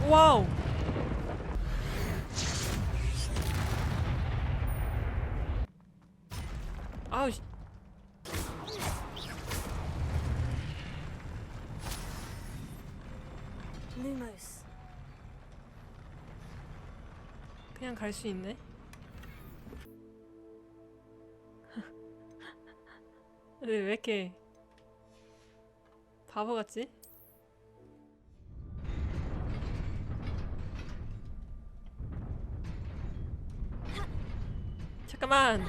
와우. 아우. Lumos. 그냥 갈 수 있네. 근데 왜 이렇게 바보 같지? 잠깐만.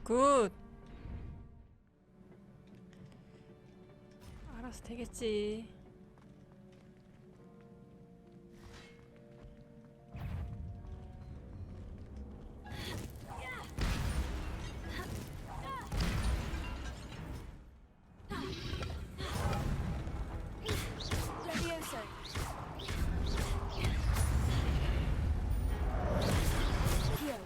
굿. 알아서 되겠지. Levioso. Heal.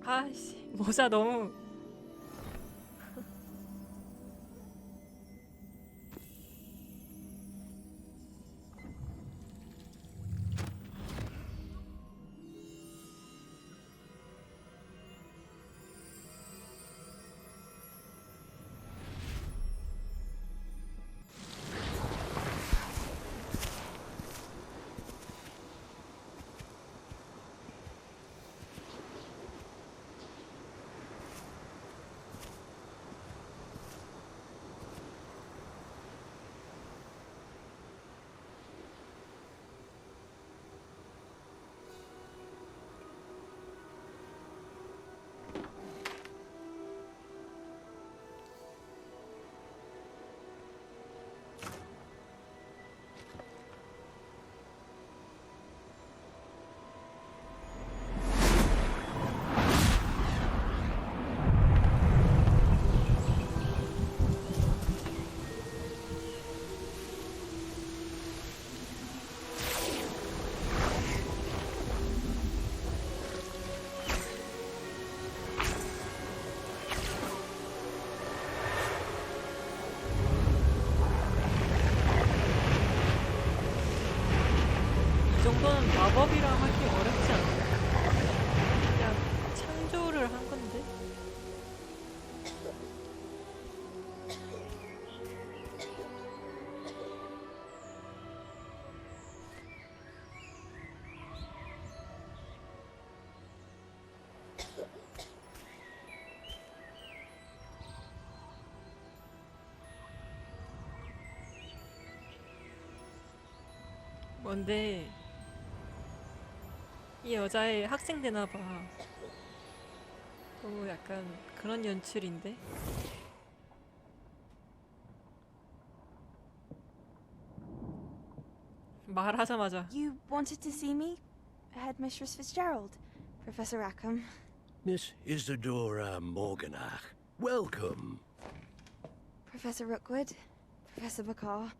아이씨, 모자 너무. 이 정도는 마법이라 하기 어렵지 않아? 그냥 창조를 한 건데? 뭔데? 이 여자애 학생 되나봐. 너무 약간 그런 연출인데? 말하자마자 You wanted to see me? Headmistress Fitzgerald. Professor Rackham. Miss Isadora Morganach, welcome. Professor Rookwood. Professor Bakar.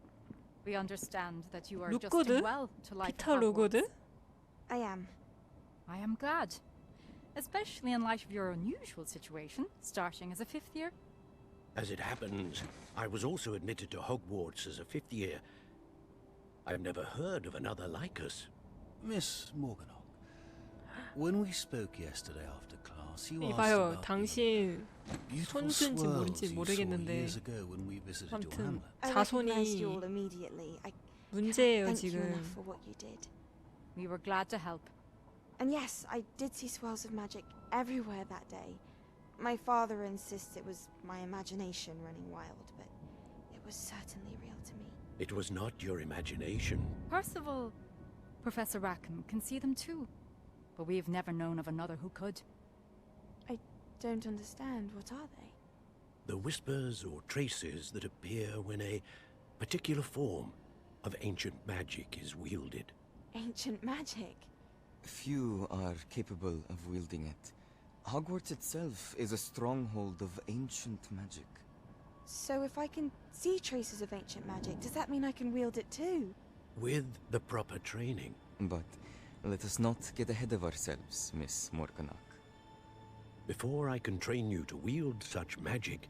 We understand that you are 루코드? adjusting well to life at 피터 루고드? Hogwarts. I am. I am glad, especially in light of your unusual situation, starting as a fifth year. As it happens, I was also admitted to Hogwarts as a fifth year. I've never heard of another like us. Miss Morganach, when we spoke yesterday after class, you asked 이봐요, about 당신 the beautiful 손주인지 swirls 뭔지 you saw 모르겠는데 years ago when we visited your 아무튼 hamlet. I recognized you all 자손이 immediately. I 문제예요 thank you 지금. enough for what you did. We were glad to help. And yes, I did see swirls of magic everywhere that day. My father insists it was my imagination running wild, but it was certainly real to me. It was not your imagination. Percival, Professor Rackham can see them too, but we've never known of another who could. I don't understand. What are they? The whispers or traces that appear when a particular form of ancient magic is wielded. Ancient magic. Few are capable of wielding it. Hogwarts itself is a stronghold of ancient magic. So if I can see traces of ancient magic, does that mean I can wield it too? With the proper training. But let us not get ahead of ourselves, Miss Morganach. Before I can train you to wield such magic,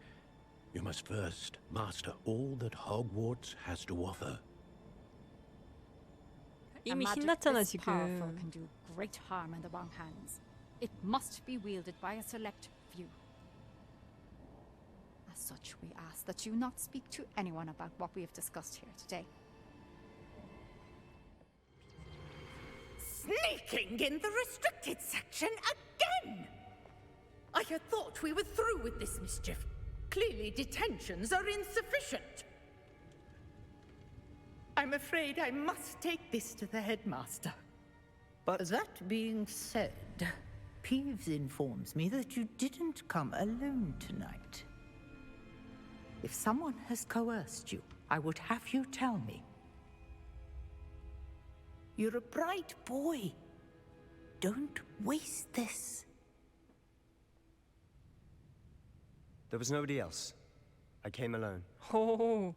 you must first master all that Hogwarts has to offer. A 이미 magic 신났잖아 this powerful 지금. can do great harm in the wrong hands. It must be wielded by a select few. As such, we ask that you not speak to anyone about what we have discussed here today. Sneaking in the restricted section again! I had thought we were through with this mischief. Clearly detentions are insufficient. I'm afraid I must take this to the headmaster. But that being said, Peeves informs me that you didn't come alone tonight. If someone has coerced you, I would have you tell me. You're a bright boy. Don't waste this. There was nobody else. I came alone. 호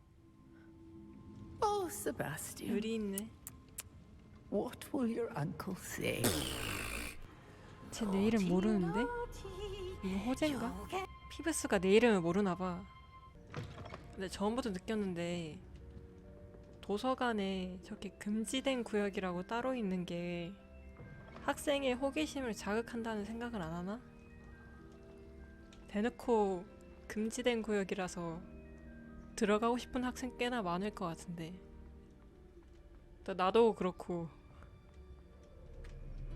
Oh, Sebastian, 의리 있네. what will your uncle say? 쟤 내 이름 모르는데? 이거 호재인가? 피브스가 내 이름을 모르나 봐. 근데 처음부터 느꼈는데 도서관에 저렇게 금지된 구역이라고 따로 있는 게 학생의 호기심을 자극한다는 생각을 안 하나? 대놓고 금지된 구역이라서 들어가고 싶은 학생 꽤나 많을 것 같은데 나도 그렇고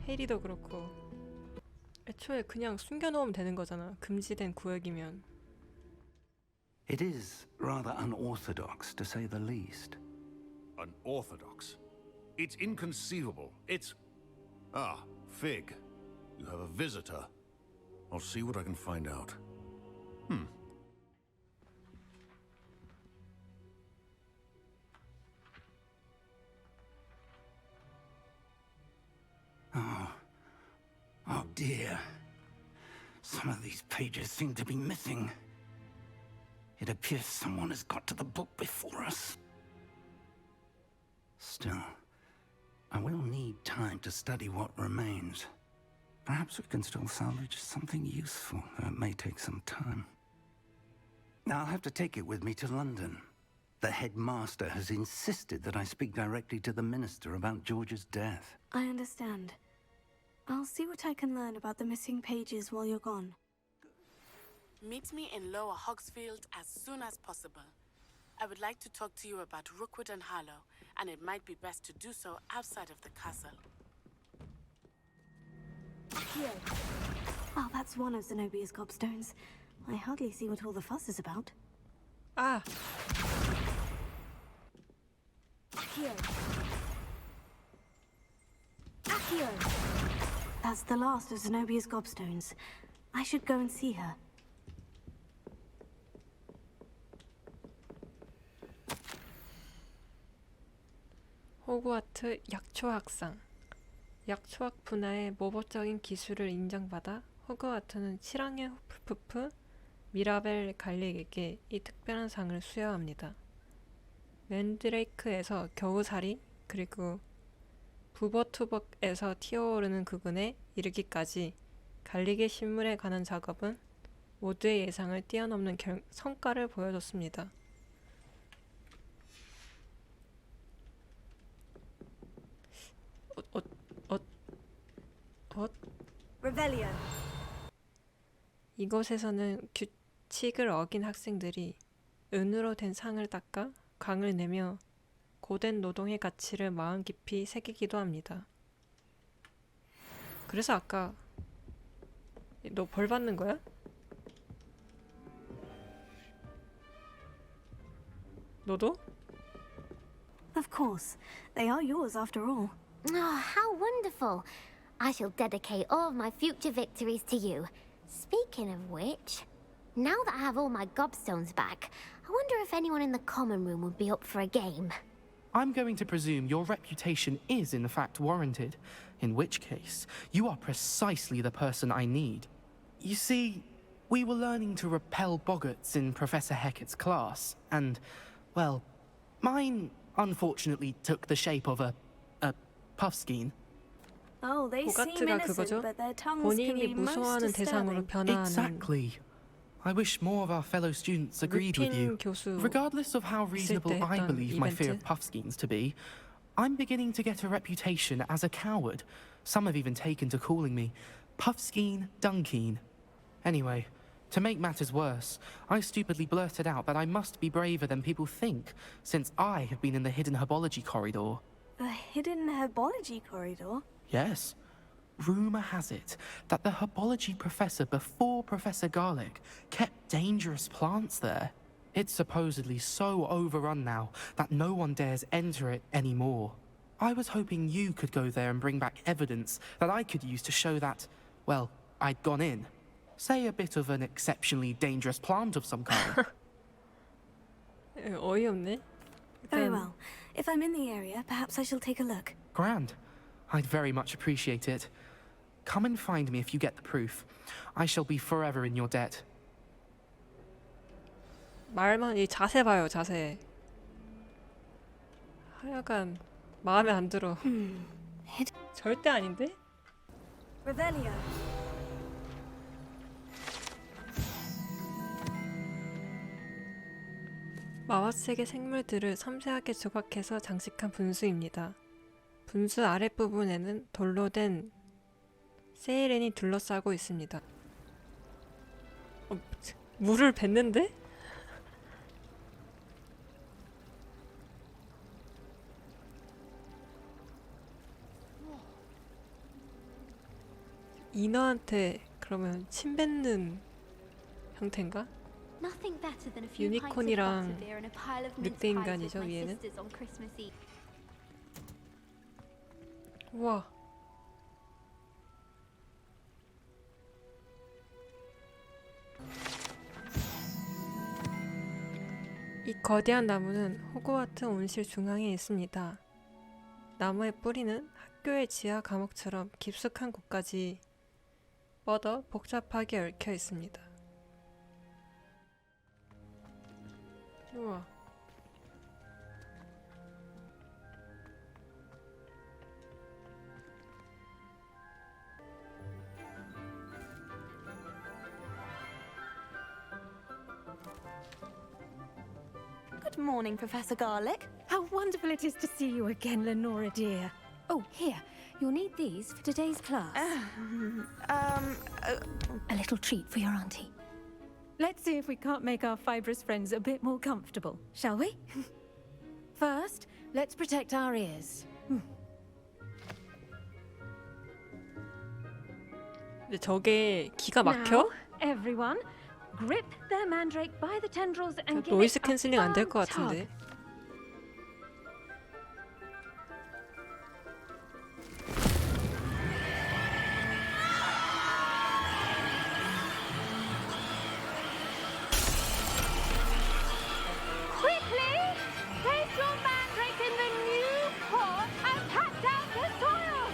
해리도 그렇고 애초에 그냥 숨겨놓으면 되는 거잖아. 금지된 구역이면. It is rather unorthodox, to say the least. Unorthodox? It's inconceivable. It's... Ah, Fig. You have a visitor. I'll see what I can find out. Oh dear. Some of these pages seem to be missing. It appears someone has got to the book before us. Still, I will need time to study what remains. Perhaps we can still salvage something useful, though it may take some time. Now I'll have to take it with me to London. The headmaster has insisted that I speak directly to the minister about George's death. I understand. I'll see what I can learn about the missing pages while you're gone. Meet me in Lower Hogsfield as soon as possible. I would like to talk to you about Rookwood and Harlow, and it might be best to do so outside of the castle. Here. Oh, that's one of Zenobia's gobstones. I hardly see what all the fuss is about. 아! Accio. Accio! That's the last of Zenobia's gobstones. I should go and see her. 호그와트 약초학상. 약초학 분야의 모범적인 기술을 인정받아 호그와트는 7학년 후프푸프 미라벨 갈릭에게 이 특별한 상을 수여합니다. 맨드레이크에서 겨우살이 그리고 부버투벅에서 튀어오르는 그군에 이르기까지 갈릭의 신물에 관한 작업은 모두의 예상을 뛰어넘는 성과를 보여줬습니다. Revelio. 이곳에서는 규칙을 어긴 학생들이 은으로 된 상을 닦아 강을 내며 고된 노동의 가치를 마음 깊이 새기기도 합니다. 그래서 아까 너 벌 받는 거야? 너도? Of course. They are yours after all. Oh, how wonderful. I shall dedicate all of my future victories to you. Speaking of which, now that I have all my gobstones back, I wonder if anyone in the common room would be up for a game. I'm going to presume your reputation is in fact warranted, in which case, you are precisely the person I need. You see, we were learning to repel boggarts in Professor Hecat's class, and, well, mine unfortunately took the shape of a puffskein. Oh, they seem 호가트가 innocent, 그거죠? but their tongues can 본인이 be most 무서워하는 대상으로 disturbing. 변화하는 Exactly. I wish more of our fellow students agreed with you. 루핀 교수 Regardless of how reasonable 때 I 했던 believe my fear 이벤트. of puffskeins to be, I'm beginning to get a reputation as a coward. Some have even taken to calling me Puffskeen Dunkeen. Anyway, to make matters worse, I stupidly blurted out that I must be braver than people think, since I have been in the hidden herbology corridor. The hidden herbology corridor? Yes. Rumour has it that the herbology professor before Professor Garlic kept dangerous plants there. It's supposedly so overrun now that no one dares enter it anymore. I was hoping you could go there and bring back evidence that I could use to show that, well, I'd gone in. Say a bit of an exceptionally dangerous plant of some kind. 어이없네. Very well. If I'm in the area, perhaps I shall take a look. Grand. I'd very much appreciate it. Come and find me if you get the proof. I shall be forever in your debt. 말만 이 자세 봐요, 자세. 하여간 마음에 안 들어. 절대 아닌데? Revelio. 마와색의 생물들을 섬세하게 조각해서 장식한 분수입니다. 분수 아랫부분에는 돌로 된 세이렌이 둘러싸고 있습니다. 물을 뱉는데? 인어한테 그러면 침 뱉는 형태인가? Nothing better than a few pints of 유니콘이랑 butterbeer and a pile of mince 늑대 pies with 인간이죠, my 위에는. sisters on Christmas Eve. 우와. 이 거대한 나무는 호그와트 온실 중앙에 있습니다. 나무의 뿌리는 학교의 지하 감옥처럼 깊숙한 곳까지 뻗어 복잡하게 얽혀 있습니다. 우와. Good morning, Professor Garlic. How wonderful it is to see you again, Lenora dear. Oh, here. You'll need these for today's class. A little treat for your auntie. Let's see if we can't make our fibrous friends a bit more comfortable, shall we? First, let's protect our ears. 근데 저게 기가 막혀? Now, everyone, grip their mandrake by the tendrils and give 노이즈 it a 캔슬링 안 될 firm 것 tug. 같은데. Quickly, place your mandrake in the new pot and pat down the soil.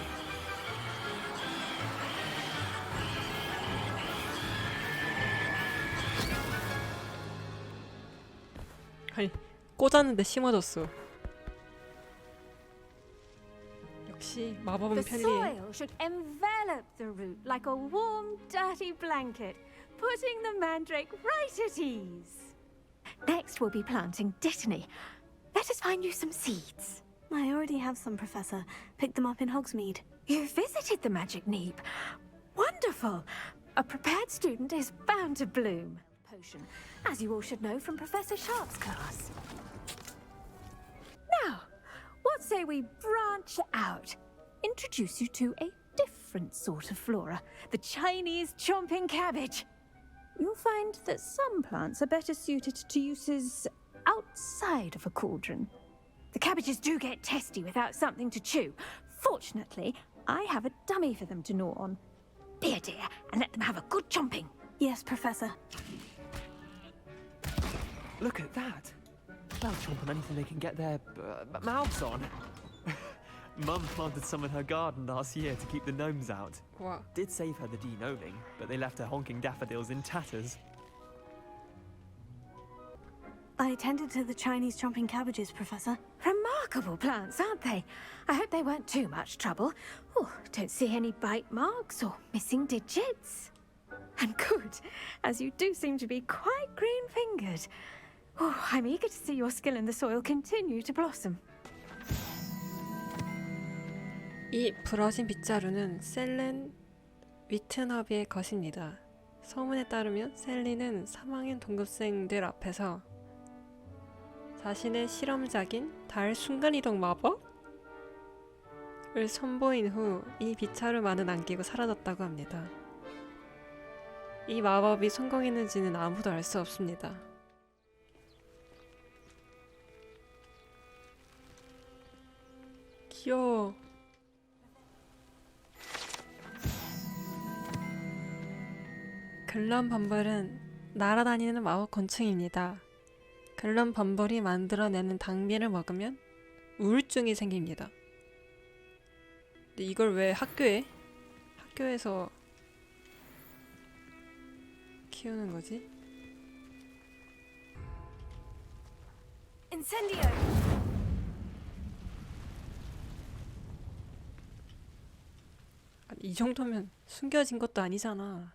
아니, 꽂았는데 심어졌어. 역시 마법은 The 편리해. soil should envelop the root like a warm, dirty blanket, putting the mandrake right at ease. Next, we'll be planting Dittany. Let us find you some seeds. I already have some, Professor. Picked them up in Hogsmeade. You visited the Magic Neep. Wonderful. A prepared student is bound to bloom. Potion, as you all should know from Professor Sharp's class. Now, what say we branch out? Introduce you to a different sort of flora, the Chinese chomping cabbage. You'll find that some plants are better suited to uses outside of a cauldron. The cabbages do get testy without something to chew. Fortunately, I have a dummy for them to gnaw on. Be a dear and let them have a good chomping. Yes, Professor. Look at that. about chomp on anything they can get their mouths on. Mum planted some in her garden last year to keep the gnomes out. What? Did save her the de-gnoming, but they left her honking daffodils in tatters. I tended to the Chinese chomping cabbages, Professor. Remarkable plants, aren't they? I hope they weren't too much trouble. Oh, don't see any bite marks or missing digits. And good, as you do seem to be quite green-fingered. Oh, I'm eager to see your skill in the soil continue to blossom. 이 부러진 빗자루는 셀렌 위트너비의 것입니다. 소문에 따르면 셀리는 3학년 동급생들 앞에서 자신의 실험작인 달 순간이동 마법을 선보인 후 이 빗자루만은 안기고 사라졌다고 합니다. 이 마법이 성공했는지는 아무도 알 수 없습니다. 귀여워. 글럼 범벌은 날아다니는 마법 곤충입니다. 글럼 범벌이 만들어내는 당미를 먹으면 우울증이 생깁니다. 근데 이걸 왜 학교에서 키우는 거지? Incendio! 아니, 이 정도면 숨겨진 것도 아니잖아.